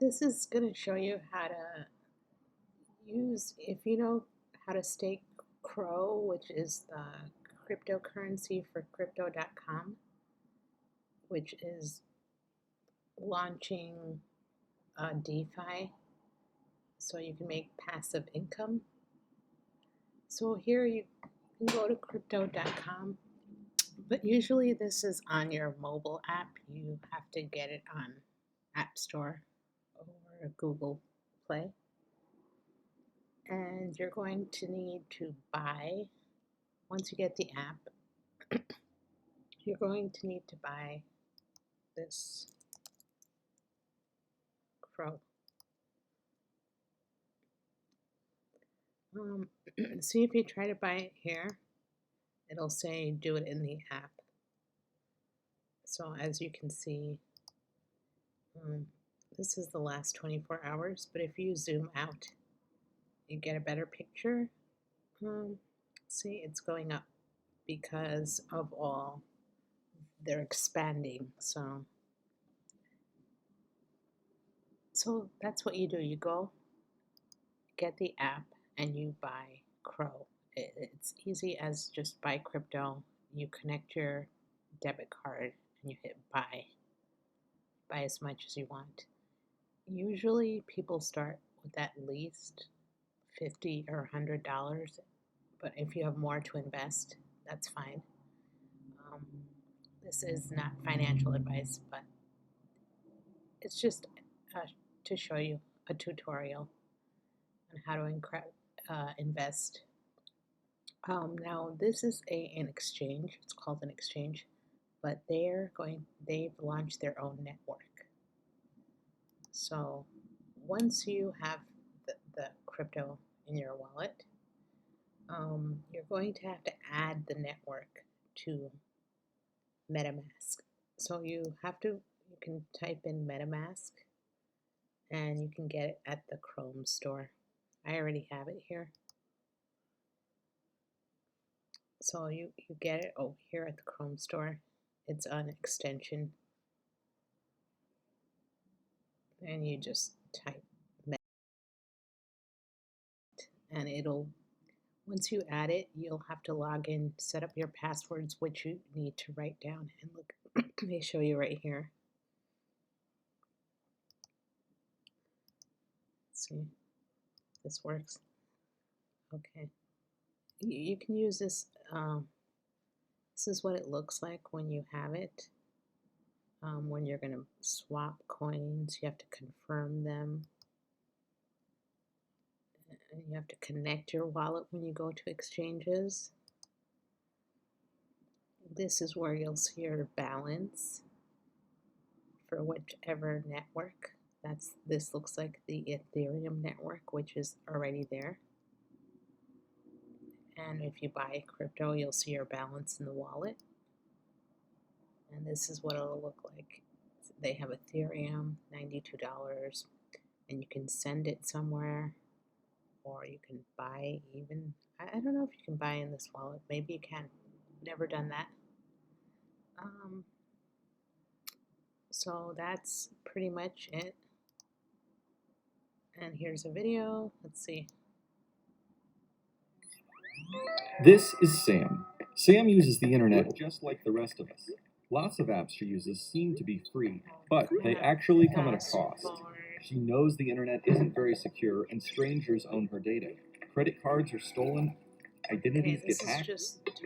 This is going to show you how to use, if you know how to stake CRO, which is the cryptocurrency for crypto.com, which is launching DeFi so you can make passive income. So here you can go to crypto.com, but usually this is on your mobile app. You have to get it on App Store or Google Play. And you're going to need to buy, once you get the app, you're going to need to buy this CRO. See if you try to buy it here, it'll say do it in the app. So as you can see, this is the last 24 hours, but if you zoom out, you get a better picture. See, it's going up because of all, they're expanding. So that's what you do. You go get the app and you buy CRO. It's easy as just buy crypto. You connect your debit card and you hit buy as much as you want. Usually people start with at least $50 or $100, but if you have more to invest, that's fine. This is not financial advice, but it's just to show you a tutorial on how to invest. Now this is an exchange. It's called an exchange, but they've launched their own network. So once you have the crypto in your wallet, you're going to have to add the network to MetaMask. So you can type in MetaMask and you can get it at the Chrome store. I already have it here. So you get it over here at the Chrome store. It's an extension. And you just type Met, and once you add it, you'll have to log in, set up your passwords, which you need to write down. And look, let me show you right here. Let's see, this works. Okay. You can use this. This is what it looks like when you have it. When you're going to swap coins, you have to confirm them. And you have to connect your wallet when you go to exchanges. This is where you'll see your balance for whichever network. This looks like the Ethereum network, which is already there. And if you buy crypto, you'll see your balance in the wallet. And this is what it'll look like. They have Ethereum, $92, and you can send it somewhere, or you can buy even. I don't know if you can buy in this wallet. Maybe you can. Never done that. So that's pretty much it. And here's a video. Let's see. This is Sam. Sam uses the internet just like the rest of us. Lots of apps she uses seem to be free, but they actually come at a cost. She knows the internet isn't very secure and strangers own her data. Credit cards are stolen, identities get hacked.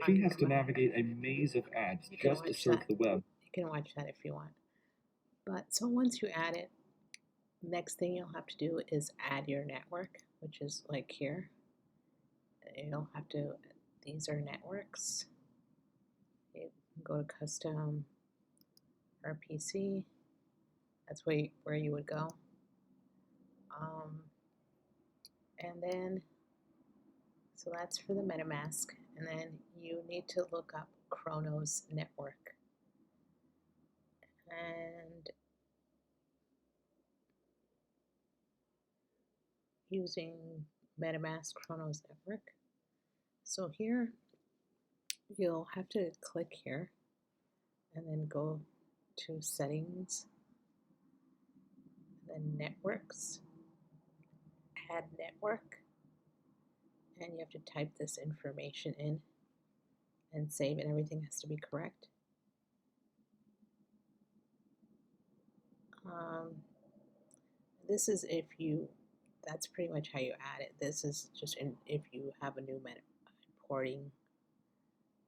She has to navigate a maze of ads just to surf the web. You can watch that if you want. But so once you add it, next thing you'll have to do is add your network, which is like here. You'll have to, these are networks. You can go to custom RPC. That's where you would go. And then, so that's for the MetaMask. And then you need to look up Cronos network. And using MetaMask Cronos network. So here, you'll have to click here and then go to settings. then networks, add network, and you have to type this information in and save, and everything has to be correct. This is if you, that's pretty much how you add it. This is just if you have a new importing.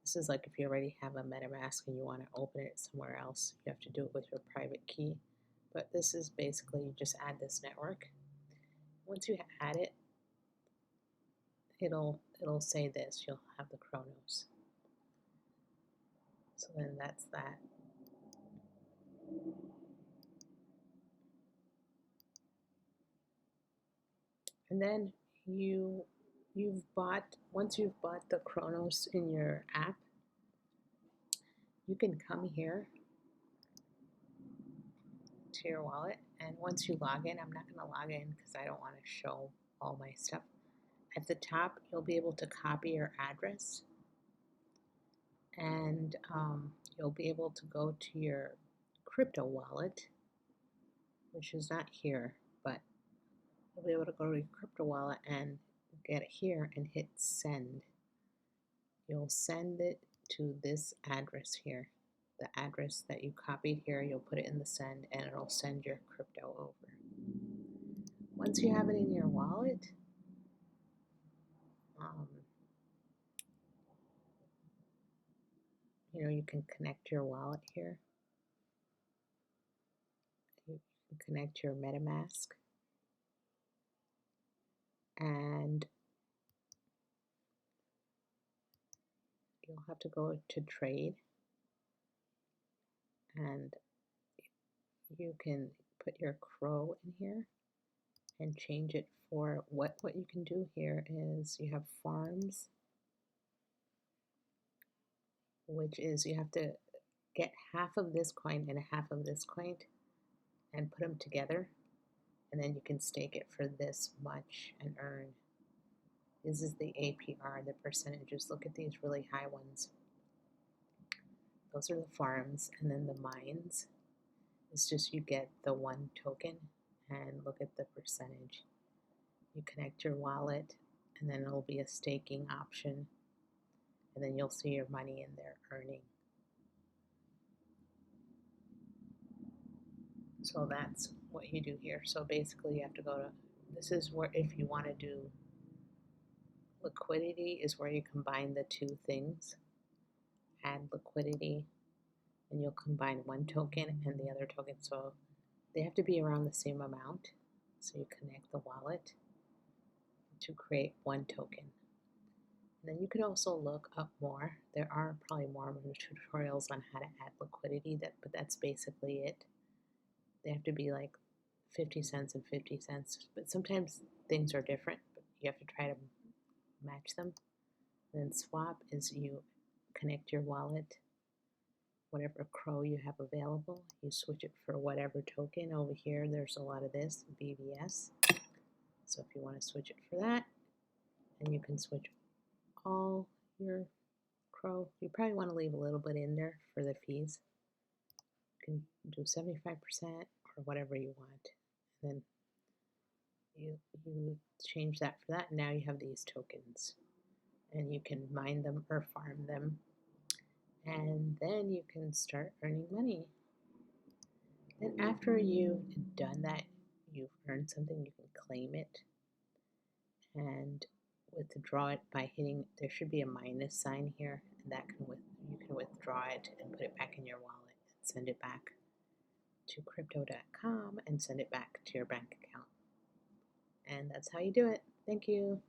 This is like if you already have a metamask and you want to open it somewhere else, you have to do it with your private key. But this is basically, you just add this network. Once you add it, it'll say this, you'll have the Cronos. So then that's that. And then once you've bought the Cronos in your app, you can come here to your wallet, and once you log in, I'm not going to log in because I don't want to show all my stuff. At the top, you'll be able to copy your address, and you'll be able to go to your crypto wallet, which is not here, but you'll be able to go to your crypto wallet and get it here and hit send. You'll send it to this address here. The address that you copied here, you'll put it in the send, and it'll send your crypto over. Once you have it in your wallet, you can connect your wallet here. You can connect your metamask, and you'll have to go to trade, and you can put your CRO in here and change it for what you can do here is you have farms, which is you have to get half of this coin and half of this coin and put them together, and then you can stake it for this much and earn. This is the APR, the percentages. Look at these really high ones. Those are the farms, and then the mines. It's just you get the one token, and look at the percentage. You connect your wallet, and then it'll be a staking option, and then you'll see your money in there earning. So that's what you do here. So basically you have to go to, this is where, if you want to do liquidity, is where you combine the two things. Add liquidity, and you'll combine one token and the other token. So they have to be around the same amount. So you connect the wallet to create one token. And then you could also look up more. There are probably more tutorials on how to add liquidity, but that's basically it. They have to be like 50 cents and 50 cents, but sometimes things are different, but you have to try to match them. And then swap is you connect your wallet, whatever CRO you have available, you switch it for whatever token. Over here there's a lot of this, vvs. So if you want to switch it for that, and you can switch all your CRO. You probably want to leave a little bit in there for the fees. You can do 75% or whatever you want. And then you change that for that, and now you have these tokens. And you can mine them or farm them. And then you can start earning money. Then after you've done that, you've earned something, you can claim it and withdraw it by hitting, there should be a minus sign here, and that you can withdraw it and put it back in your wallet and send it back to crypto.com and send it back to your bank account. And that's how you do it. Thank you.